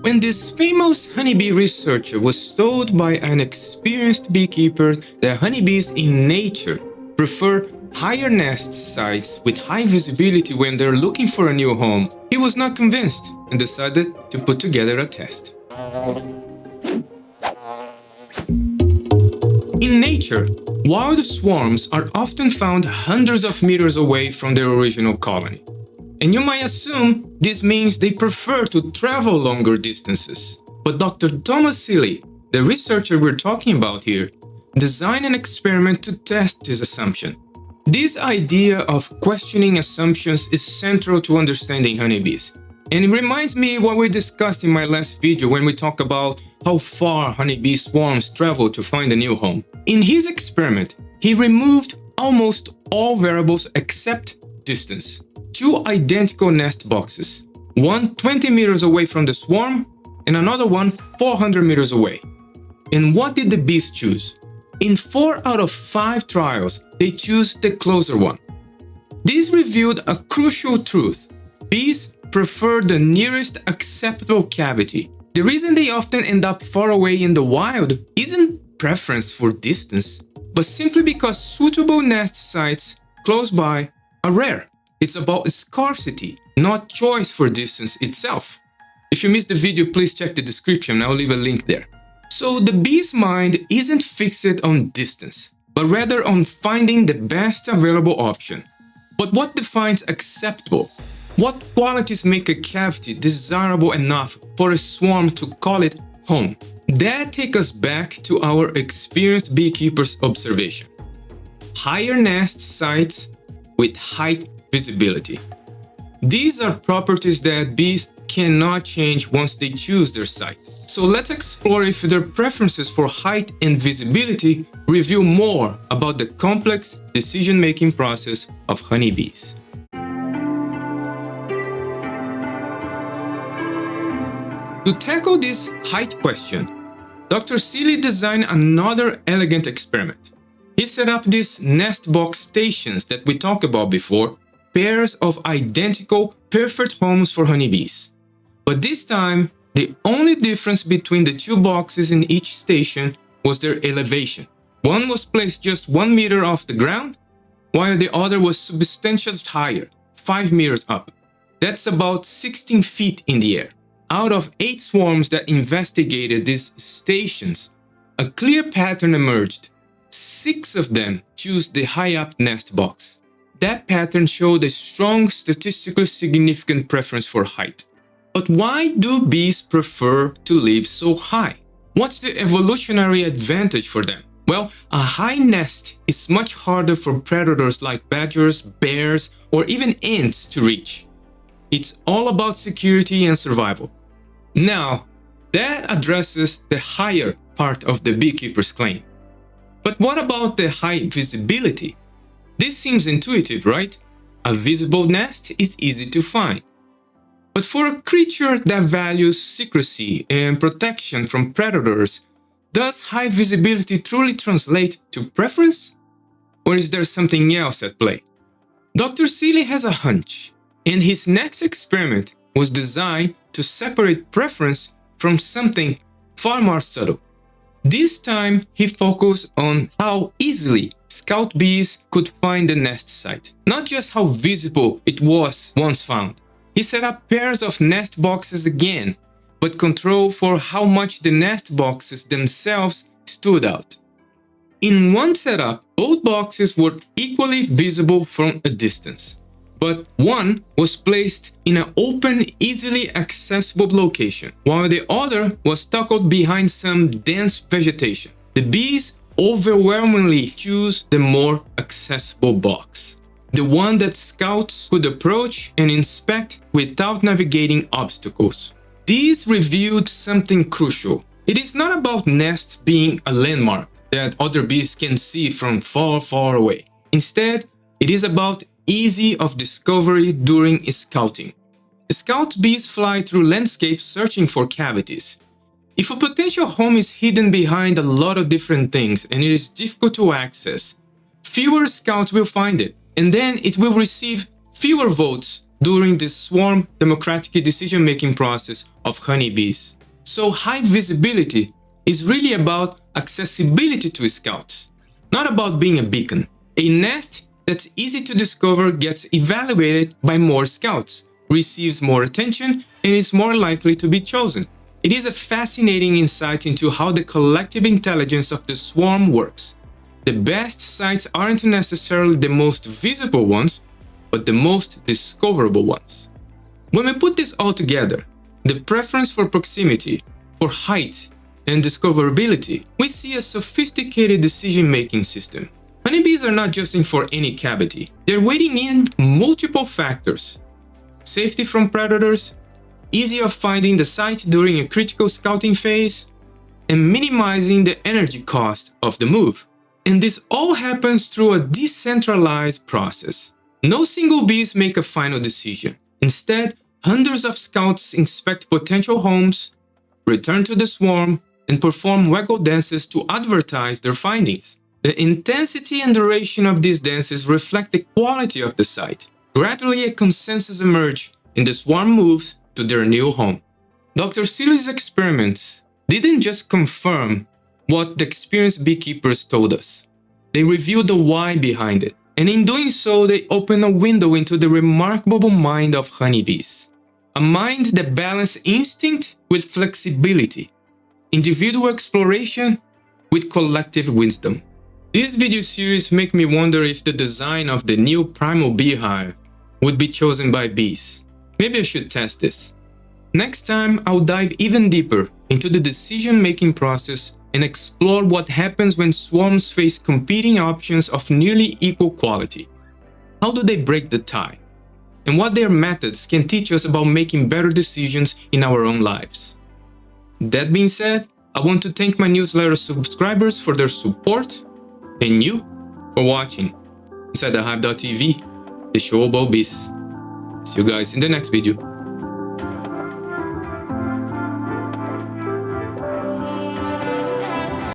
When this famous honeybee researcher was told by an experienced beekeeper that honeybees in nature prefer higher nest sites with high visibility when they're looking for a new home, he was not convinced and decided to put together a test. In nature, wild swarms are often found hundreds of meters away from their original colony. And you might assume this means they prefer to travel longer distances. But Dr. Thomas Seeley, the researcher we're talking about here, designed an experiment to test this assumption. This idea of questioning assumptions is central to understanding honeybees. And it reminds me what we discussed in my last video when we talked about how far honeybee swarms travel to find a new home. In his experiment, he removed almost all variables except distance. Two identical nest boxes, one 20 meters away from the swarm and another one 400 meters away. And what did the bees choose? In 4 out of 5 trials, they chose the closer one. This revealed a crucial truth. Bees prefer the nearest acceptable cavity. The reason they often end up far away in the wild isn't preference for distance, but simply because suitable nest sites close by are rare. It's about scarcity, not choice for distance itself. If you missed the video, please check the description, I'll leave a link there. So the bee's mind isn't fixed on distance, but rather on finding the best available option. But what defines acceptable? What qualities make a cavity desirable enough for a swarm to call it home? That takes us back to our experienced beekeeper's observation. Higher nest sites with high visibility. These are properties that bees cannot change once they choose their site. So let's explore if their preferences for height and visibility reveal more about the complex decision-making process of honeybees. To tackle this height question, Dr. Seeley designed another elegant experiment. He set up these nest box stations that we talked about before, pairs of identical, perfect homes for honeybees. But this time, the only difference between the two boxes in each station was their elevation. One was placed just 1 meter off the ground, while the other was substantially higher, 5 meters up. That's about 16 feet in the air. Out of 8 swarms that investigated these stations, a clear pattern emerged. 6 of them chose the high-up nest box. That pattern showed a strong, statistically significant preference for height. But why do bees prefer to live so high? What's the evolutionary advantage for them? Well, a high nest is much harder for predators like badgers, bears, or even ants to reach. It's all about security and survival. Now, that addresses the higher part of the beekeeper's claim. But what about the high visibility? This seems intuitive, right? A visible nest is easy to find. But for a creature that values secrecy and protection from predators, does high visibility truly translate to preference? Or is there something else at play? Dr. Seeley has a hunch, and his next experiment was designed to separate preference from something far more subtle. This time, he focused on how easily scout bees could find the nest site, not just how visible it was once found. He set up pairs of nest boxes again, but controlled for how much the nest boxes themselves stood out. In one setup, both boxes were equally visible from a distance, but one was placed in an open, easily accessible location, while the other was tucked behind some dense vegetation. The bees overwhelmingly chose the more accessible box, the one that scouts could approach and inspect without navigating obstacles. These revealed something crucial. It is not about nests being a landmark that other bees can see from far, far away. Instead, it is about ease of discovery during scouting. Scout bees fly through landscapes searching for cavities. If a potential home is hidden behind a lot of different things and it is difficult to access, fewer scouts will find it, and then it will receive fewer votes during the swarm democratic decision-making process of honeybees. So hive visibility is really about accessibility to scouts, not about being a beacon. A nest that's easy to discover gets evaluated by more scouts, receives more attention, and is more likely to be chosen. It is a fascinating insight into how the collective intelligence of the swarm works. The best sites aren't necessarily the most visible ones, but the most discoverable ones. When we put this all together, the preference for proximity, for height, and discoverability, we see a sophisticated decision-making system. Honeybees are not adjusting for any cavity. They're weighing in multiple factors: safety from predators, ease of finding the site during a critical scouting phase, and minimizing the energy cost of the move. And this all happens through a decentralized process. No single bees make a final decision. Instead, hundreds of scouts inspect potential homes, return to the swarm, and perform waggle dances to advertise their findings. The intensity and duration of these dances reflect the quality of the site. Gradually, a consensus emerges, and the swarm moves to their new home. Dr. Seeley's experiments didn't just confirm what the experienced beekeepers told us. They revealed the why behind it, and in doing so, they opened a window into the remarkable mind of honeybees. A mind that balances instinct with flexibility, individual exploration with collective wisdom. This video series makes me wonder if the design of the new primal beehive would be chosen by bees. Maybe I should test this. Next time, I'll dive even deeper into the decision-making process and explore what happens when swarms face competing options of nearly equal quality. How do they break the tie? And what their methods can teach us about making better decisions in our own lives. That being said, I want to thank my newsletter subscribers for their support and you for watching inside the Hive TV, the show about bees. See you guys in the next video.